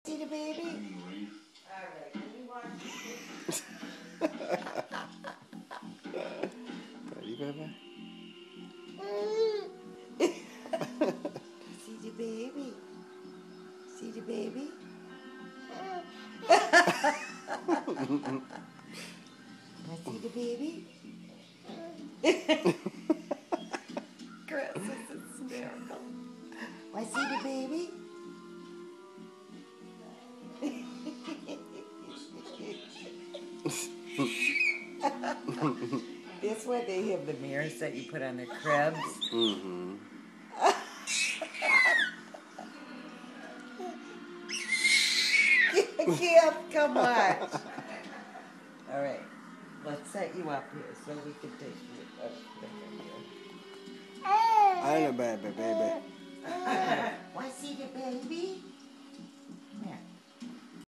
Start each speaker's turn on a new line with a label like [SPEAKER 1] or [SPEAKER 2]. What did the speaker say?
[SPEAKER 1] See the baby? Alright, let me watch this.
[SPEAKER 2] Ready, baby?
[SPEAKER 1] See the baby? See the baby? Can I see the baby? Chris, this is hysterical. Want to see the baby? This way they have the mirrors that you put on their cribs.
[SPEAKER 2] Mm-hmm.
[SPEAKER 1] Kim, come watch. All right, let's set you up here so we can take you up there.
[SPEAKER 2] I know, baby.
[SPEAKER 1] Want to see the baby?